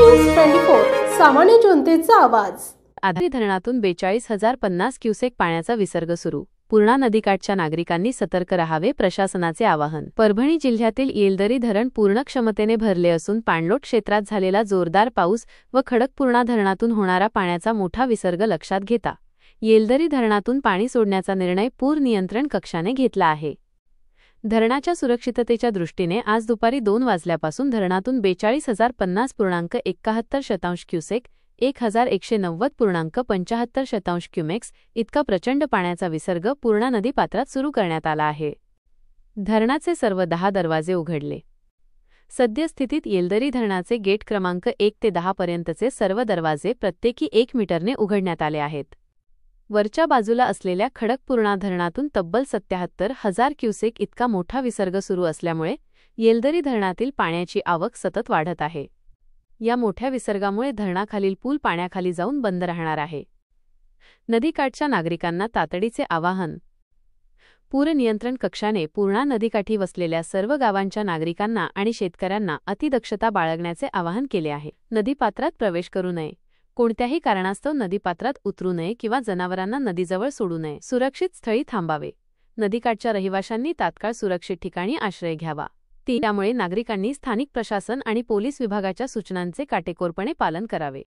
News 24 सामान्य जनतेचा आवाज। आधारी धरणातून 42,050 क्युसेक पाण्याचा विसर्ग सुरू। पूर्णा नदीकाठच्या नागरिकांनी सतर्क राहावे, प्रशासनाचे आवाहन। परभणी जिल्ह्यातील येलदरी धरण पूर्ण क्षमतेने भरले असून पाणलोट क्षेत्रात झालेला जोरदार पाऊस व खडकपूर्णा धरणातून होणारा पाण्याचा मोठा विसर्ग लक्षात घेता येलदरी धरणातून पाणी सोडण्याचा निर्णय पूर नियंत्रण कक्षाने घेतला आहे। धरणाच्या सुरक्षिततेच्या दृष्टीने आज दुपारी 2 वाजल्यापासून धरणातून 42,050.71 क्युसेक 1,190.75 क्युमेक्स इतका प्रचंड पाण्याचा विसर्ग पूर्णा नदी पात्रात सुरू करण्यात आला आहे। धरणाचे सर्व 10 दरवाजे उघडले। सद्यस्थितीत येलदरी धरणाचे गेट क्रमांक 1 ते 10 पर्यंतचे सर्व दरवाजे प्रत्येकी 1 मीटरने उघडण्यात आले आहेत। वरच्या बाजूला असलेल्या खडकपूर्णा धरणातून तब्बल 77,000 क्युसेक इतका मोठा विसर्ग सुरू असल्यामुळे येलदरी धरणातील पाण्याची आवक सतत वाढत आहे। या मोठ्या विसर्गामुळे धरणाखालील पूल पाण्याखाली जाऊन बंद राहणार आहे। नदीकाठच्या नागरिकांना तातडीचे आवाहन। पूर नियंत्रण कक्षाने पूर्णा नदीकाठी वसलेल्या सर्व गावांच्या नागरिकांना आणि शेतकऱ्यांना अतिदक्षता बाळगण्याचे आवाहन केले आहे। नदीपात्रात प्रवेश करू नये, कोणत्याही कारणास्तव नदीपात्रात उतरू नये किंवा जनावरांना नदीजवळ सोडू नये, सुरक्षित स्थळी थांबावे। नदीकाठच्या रहिवाशांनी तात्काळ सुरक्षित ठिकाणी आश्रय घ्यावा। त्यामुळे नागरिकांनी स्थानिक प्रशासन आणि पोलीस विभागाच्या सूचनांचे काटेकोरपणे पालन करावे।